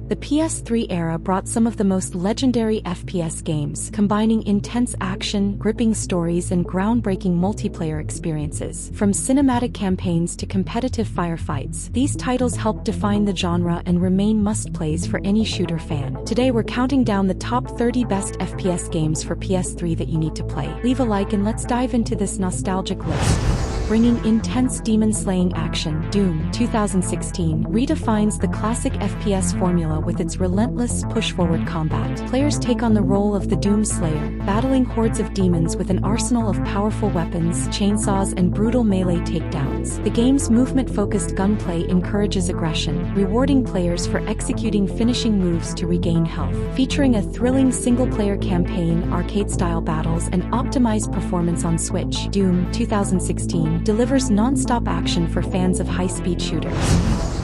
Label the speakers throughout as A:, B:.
A: The PS3 era brought some of the most legendary FPS games, combining intense action, gripping stories, and groundbreaking multiplayer experiences. From cinematic campaigns to competitive firefights, these titles helped define the genre and remain must-plays for any shooter fan. Today we're counting down the top 30 best FPS games for PS3 that you need to play. Leave a like and let's dive into this nostalgic list. Bringing intense demon-slaying action, Doom 2016 redefines the classic FPS formula with its relentless push-forward combat. Players take on the role of the Doom Slayer, battling hordes of demons with an arsenal of powerful weapons, chainsaws, and brutal melee takedowns. The game's movement-focused gunplay encourages aggression, rewarding players for executing finishing moves to regain health. Featuring a thrilling single-player campaign, arcade-style battles, and optimized performance on Switch, Doom 2016 delivers non-stop action for fans of high-speed shooters.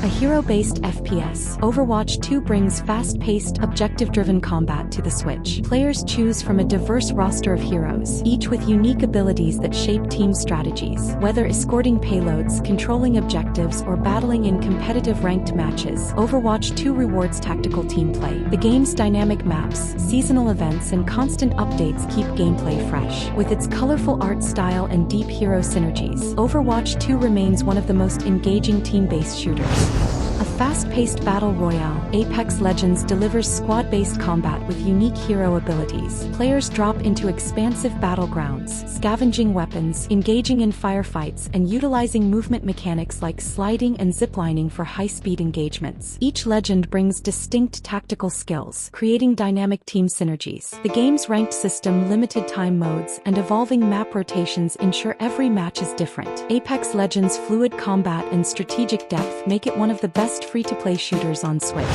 A: A hero-based FPS, Overwatch 2 brings fast-paced, objective-driven combat to the Switch. Players choose from a diverse roster of heroes, each with unique abilities that shape team strategies. Whether escorting payloads, controlling objectives, or battling in competitive ranked matches, Overwatch 2 rewards tactical team play. The game's dynamic maps, seasonal events, and constant updates keep gameplay fresh. With its colorful art style and deep hero synergies, Overwatch 2 remains one of the most engaging team-based shooters. A fast-paced battle royale, Apex Legends delivers squad-based combat with unique hero abilities. Players drop into expansive battlegrounds, scavenging weapons, engaging in firefights, and utilizing movement mechanics like sliding and ziplining for high-speed engagements. Each legend brings distinct tactical skills, creating dynamic team synergies. The game's ranked system, limited time modes, and evolving map rotations ensure every match is different. Apex Legends' fluid combat and strategic depth make it one of the best free-to-play shooters on Switch.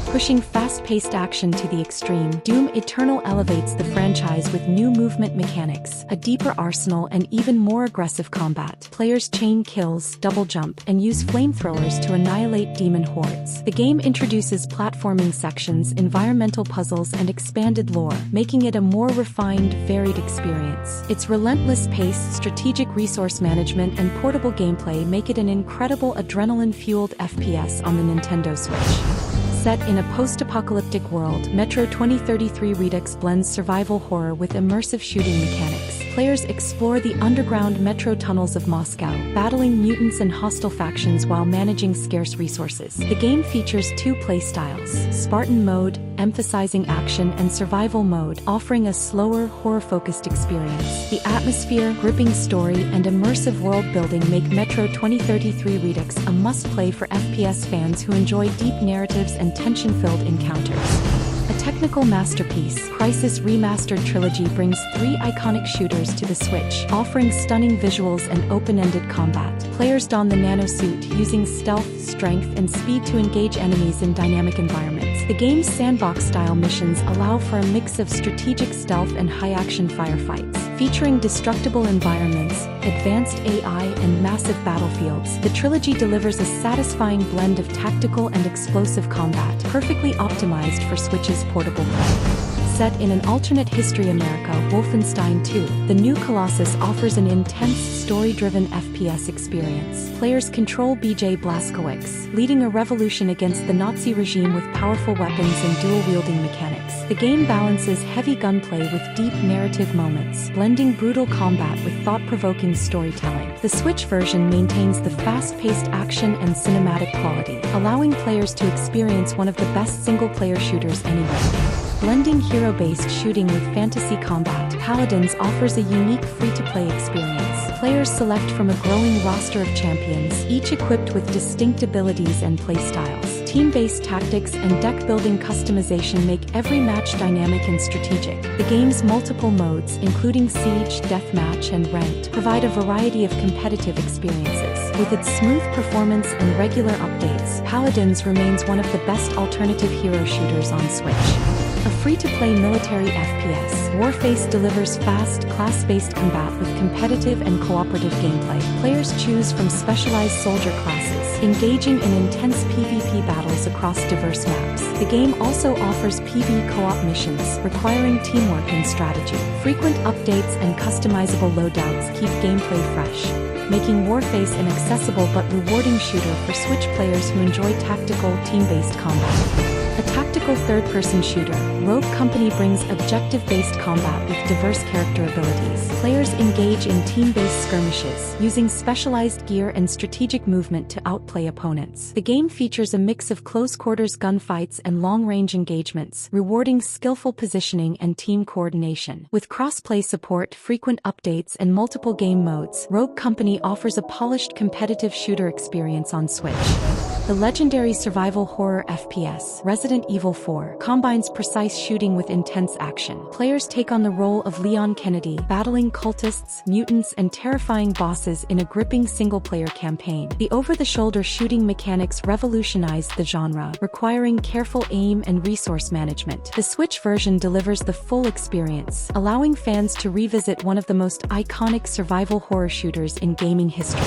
A: Pushing fast-paced action to the extreme, Doom Eternal elevates the franchise with new movement mechanics, a deeper arsenal, and even more aggressive combat. Players chain kills, double jump, and use flamethrowers to annihilate demon hordes. The game introduces platforming sections, environmental puzzles, and expanded lore, making it a more refined, varied experience. Its relentless pace, strategic resource management, and portable gameplay make it an incredible adrenaline-fueled FPS on the Nintendo Switch. Set in a post-apocalyptic world, Metro 2033 Redux blends survival horror with immersive shooting mechanics. Players explore the underground metro tunnels of Moscow, battling mutants and hostile factions while managing scarce resources. The game features two playstyles: Spartan mode, emphasizing action, and survival mode, offering a slower, horror-focused experience. The atmosphere, gripping story, and immersive world-building make Metro 2033 Redux a must-play for FPS fans who enjoy deep narratives and tension-filled encounters. A technical masterpiece, Crysis Remastered Trilogy brings three iconic shooters to the Switch, offering stunning visuals and open-ended combat. Players don the nano suit, using stealth, strength, and speed to engage enemies in dynamic environments. The game's sandbox-style missions allow for a mix of strategic stealth and high-action firefights. Featuring destructible environments, advanced AI, and massive battlefields, the trilogy delivers a satisfying blend of tactical and explosive combat, perfectly optimized for Switch's portable play. Set in an alternate history America, Wolfenstein 2, the new Colossus offers an intense, story-driven FPS experience. Players control BJ Blazkowicz, leading a revolution against the Nazi regime with powerful weapons and dual-wielding mechanics. The game balances heavy gunplay with deep narrative moments, blending brutal combat with thought-provoking storytelling. The Switch version maintains the fast-paced action and cinematic quality, allowing players to experience one of the best single-player shooters anywhere. Blending hero-based shooting with fantasy combat, Paladins offers a unique free-to-play experience. Players select from a growing roster of champions, each equipped with distinct abilities and playstyles. Team-based tactics and deck-building customization make every match dynamic and strategic. The game's multiple modes, including Siege, Deathmatch, and Ranked, provide a variety of competitive experiences. With its smooth performance and regular updates, Paladins remains one of the best alternative hero shooters on Switch. A free-to-play military FPS, Warface delivers fast, class-based combat with competitive and cooperative gameplay. Players choose from specialized soldier classes, engaging in intense PvP battles across diverse maps. The game also offers PvE co-op missions, requiring teamwork and strategy. Frequent updates and customizable loadouts keep gameplay fresh, making Warface an accessible but rewarding shooter for Switch players who enjoy tactical, team-based combat. A tactical third-person shooter, Rogue Company brings objective-based combat with diverse character abilities. Players engage in team-based skirmishes, using specialized gear and strategic movement to outplay opponents. The game features a mix of close-quarters gunfights and long-range engagements, rewarding skillful positioning and team coordination. With cross-play support, frequent updates, and multiple game modes, Rogue Company offers a polished competitive shooter experience on Switch. The legendary survival horror FPS, Resident Evil 4, combines precise shooting with intense action. Players take on the role of Leon Kennedy, battling cultists, mutants, and terrifying bosses in a gripping single-player campaign. The over-the-shoulder shooting mechanics revolutionized the genre, requiring careful aim and resource management. The Switch version delivers the full experience, allowing fans to revisit one of the most iconic survival horror shooters in gaming history.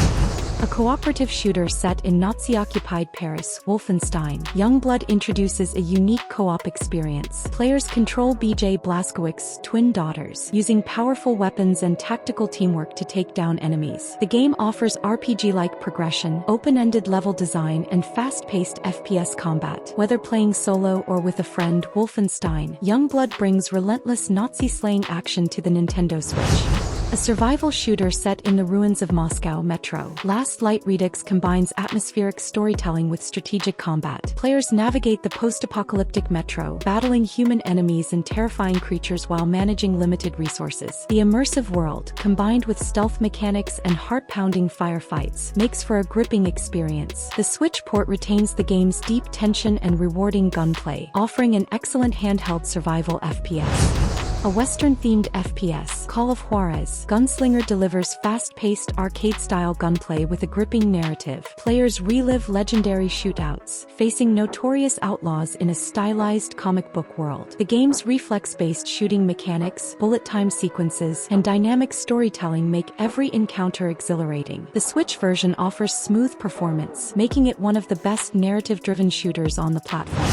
A: A cooperative shooter set in Nazi-occupied Paris, Wolfenstein, Youngblood introduces a unique co-op experience. Players control BJ Blazkowicz's twin daughters, using powerful weapons and tactical teamwork to take down enemies. The game offers RPG-like progression, open-ended level design, and fast-paced FPS combat. Whether playing solo or with a friend, Wolfenstein, Youngblood brings relentless Nazi-slaying action to the Nintendo Switch. A survival shooter set in the ruins of Moscow Metro, Last Light Redux combines atmospheric storytelling with strategic combat. Players navigate the post-apocalyptic Metro, battling human enemies and terrifying creatures while managing limited resources. The immersive world, combined with stealth mechanics and heart-pounding firefights, makes for a gripping experience. The Switch port retains the game's deep tension and rewarding gunplay, offering an excellent handheld survival FPS. A Western-themed FPS, Call of Juarez, Gunslinger delivers fast-paced arcade-style gunplay with a gripping narrative. Players relive legendary shootouts, facing notorious outlaws in a stylized comic book world. The game's reflex-based shooting mechanics, bullet time sequences, and dynamic storytelling make every encounter exhilarating. The Switch version offers smooth performance, making it one of the best narrative-driven shooters on the platform.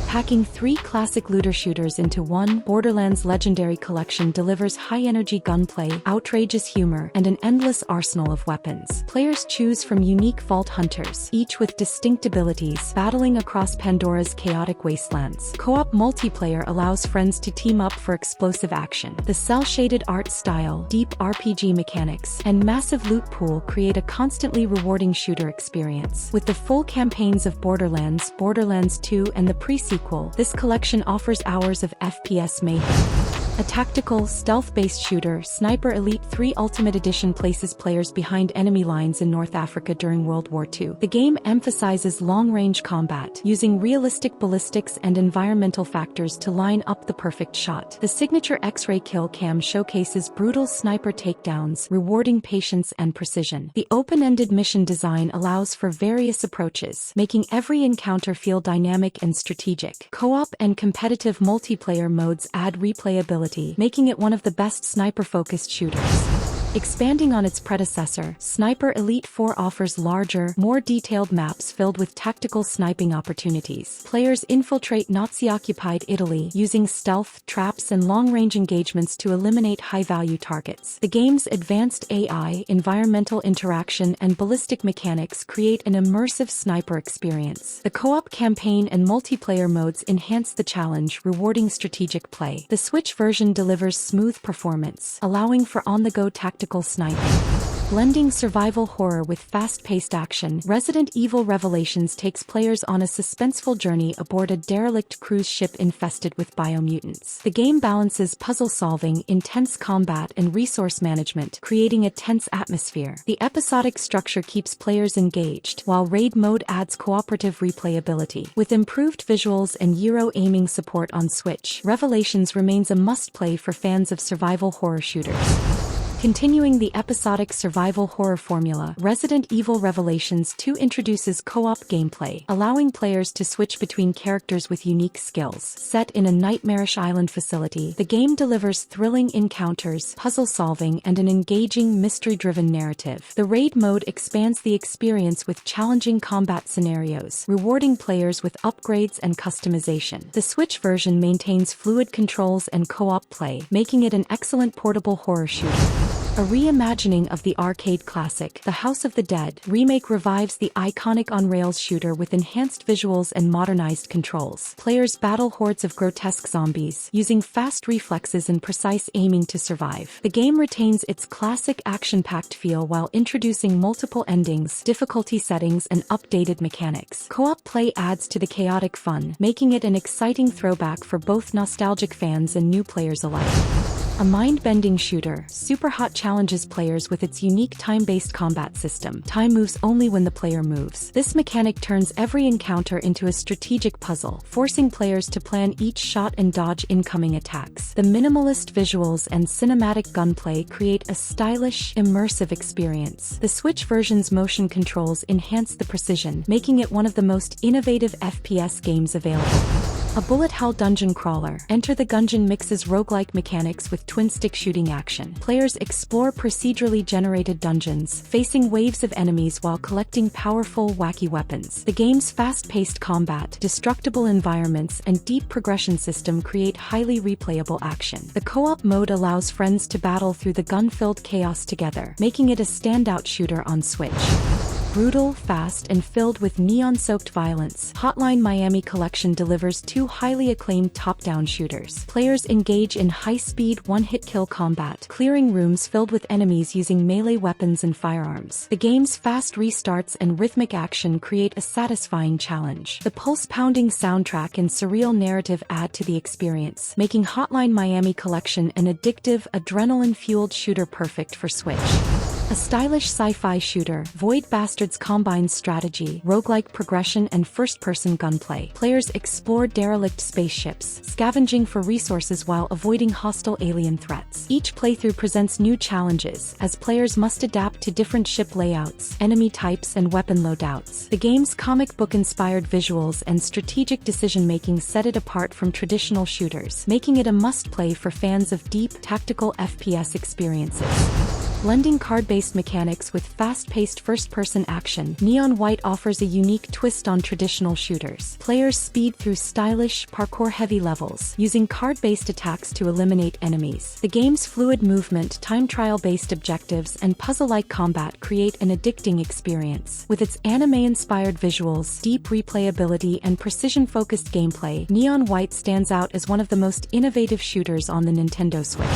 A: Packing 3 classic looter shooters into one, Borderlands Legendary Collection delivers high-energy gunplay, outrageous humor, and an endless arsenal of weapons. Players choose from unique vault hunters, each with distinct abilities, battling across Pandora's chaotic wastelands. Co-op multiplayer allows friends to team up for explosive action. The cel-shaded art style, deep RPG mechanics, and massive loot pool create a constantly rewarding shooter experience. With the full campaigns of Borderlands, Borderlands 2, and the pre-sequel, this collection offers hours of FPS mayhem. A tactical, stealth-based shooter, Sniper Elite 3 Ultimate Edition places players behind enemy lines in North Africa during World War II. The game emphasizes long-range combat, using realistic ballistics and environmental factors to line up the perfect shot. The signature X-ray kill cam showcases brutal sniper takedowns, rewarding patience and precision. The open-ended mission design allows for various approaches, making every encounter feel dynamic and strategic. Co-op and competitive multiplayer modes add replayability, making it one of the best sniper-focused shooters. Expanding on its predecessor, Sniper Elite 4 offers larger, more detailed maps filled with tactical sniping opportunities. Players infiltrate Nazi-occupied Italy, using stealth, traps, and long-range engagements to eliminate high-value targets. The game's advanced AI, environmental interaction, and ballistic mechanics create an immersive sniper experience. The co-op campaign and multiplayer modes enhance the challenge, rewarding strategic play. The Switch version delivers smooth performance, allowing for on-the-go tactical sniping. Blending survival horror with fast-paced action, Resident Evil Revelations takes players on a suspenseful journey aboard a derelict cruise ship infested with biomutants. The game balances puzzle-solving, intense combat, and resource management, creating a tense atmosphere. The episodic structure keeps players engaged, while raid mode adds cooperative replayability. With improved visuals and gyro aiming support on Switch, Revelations remains a must-play for fans of survival horror shooters. Continuing the episodic survival horror formula, Resident Evil Revelations 2 introduces co-op gameplay, allowing players to switch between characters with unique skills. Set in a nightmarish island facility, the game delivers thrilling encounters, puzzle solving, and an engaging, mystery-driven narrative. The raid mode expands the experience with challenging combat scenarios, rewarding players with upgrades and customization. The Switch version maintains fluid controls and co-op play, making it an excellent portable horror shooter. A reimagining of the arcade classic, The House of the Dead remake revives the iconic on-rails shooter with enhanced visuals and modernized controls. Players battle hordes of grotesque zombies, using fast reflexes and precise aiming to survive. The game retains its classic action-packed feel while introducing multiple endings, difficulty settings, and updated mechanics. Co-op play adds to the chaotic fun, making it an exciting throwback for both nostalgic fans and new players alike. A mind-bending shooter, Superhot challenges players with its unique time-based combat system. Time moves only when the player moves. This mechanic turns every encounter into a strategic puzzle, forcing players to plan each shot and dodge incoming attacks. The minimalist visuals and cinematic gunplay create a stylish, immersive experience. The Switch version's motion controls enhance the precision, making it one of the most innovative FPS games available. A bullet hell dungeon crawler, Enter the Gungeon mixes roguelike mechanics with twin-stick shooting action. Players explore procedurally generated dungeons, facing waves of enemies while collecting powerful, wacky weapons. The game's fast-paced combat, destructible environments, and deep progression system create highly replayable action. The co-op mode allows friends to battle through the gun-filled chaos together, making it a standout shooter on Switch. Brutal, fast, and filled with neon-soaked violence, Hotline Miami Collection delivers two highly acclaimed top-down shooters. Players engage in high-speed, one-hit kill combat, clearing rooms filled with enemies using melee weapons and firearms. The game's fast restarts and rhythmic action create a satisfying challenge. The pulse-pounding soundtrack and surreal narrative add to the experience, making Hotline Miami Collection an addictive, adrenaline-fueled shooter perfect for Switch. A stylish sci-fi shooter, Void Bastards combines strategy, roguelike progression, and first-person gunplay. Players explore derelict spaceships, scavenging for resources while avoiding hostile alien threats. Each playthrough presents new challenges, as players must adapt to different ship layouts, enemy types, and weapon loadouts. The game's comic book-inspired visuals and strategic decision-making set it apart from traditional shooters, making it a must-play for fans of deep, tactical FPS experiences. Blending card-based mechanics with fast-paced first-person action, Neon White offers a unique twist on traditional shooters. Players speed through stylish, parkour-heavy levels, using card-based attacks to eliminate enemies. The game's fluid movement, time trial-based objectives, and puzzle-like combat create an addicting experience. With its anime-inspired visuals, deep replayability, and precision-focused gameplay, Neon White stands out as one of the most innovative shooters on the Nintendo Switch.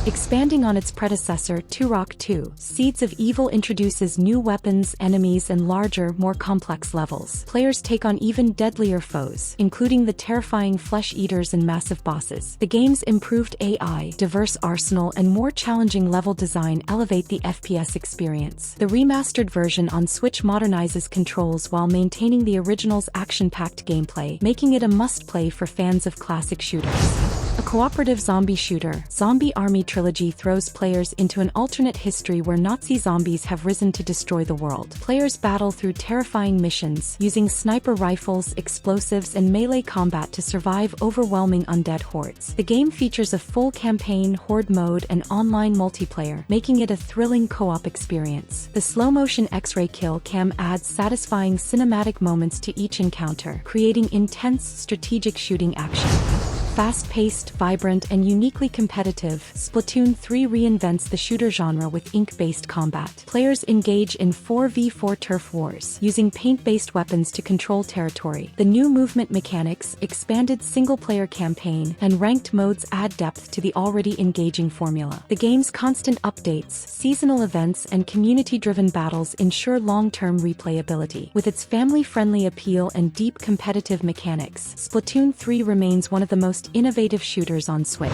A: Expanding on its predecessor, Turok 2, Seeds of Evil introduces new weapons, enemies, and larger, more complex levels. Players take on even deadlier foes, including the terrifying flesh-eaters and massive bosses. The game's improved AI, diverse arsenal, and more challenging level design elevate the FPS experience. The remastered version on Switch modernizes controls while maintaining the original's action-packed gameplay, making it a must-play for fans of classic shooters. A cooperative zombie shooter, Zombie Army Trilogy throws players into an alternate history where Nazi zombies have risen to destroy the world. Players battle through terrifying missions, using sniper rifles, explosives, and melee combat to survive overwhelming undead hordes. The game features a full campaign, horde mode, and online multiplayer, making it a thrilling co-op experience. The slow-motion X-ray kill cam adds satisfying cinematic moments to each encounter, creating intense strategic shooting action. Fast-paced, vibrant, and uniquely competitive, Splatoon 3 reinvents the shooter genre with ink-based combat. Players engage in 4v4 turf wars, using paint-based weapons to control territory. The new movement mechanics, expanded single-player campaign, and ranked modes add depth to the already engaging formula. The game's constant updates, seasonal events, and community-driven battles ensure long-term replayability. With its family-friendly appeal and deep competitive mechanics, Splatoon 3 remains one of the most innovative shooters on Switch.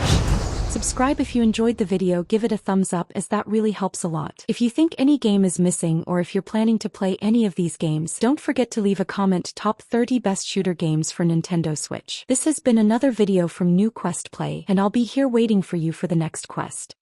A: Subscribe if you enjoyed the video, give it a thumbs up as that really helps a lot. If you think any game is missing or if you're planning to play any of these games, don't forget to leave a comment top 30 best shooter games for Nintendo Switch. This has been another video from New Quest Play, and I'll be here waiting for you for the next quest.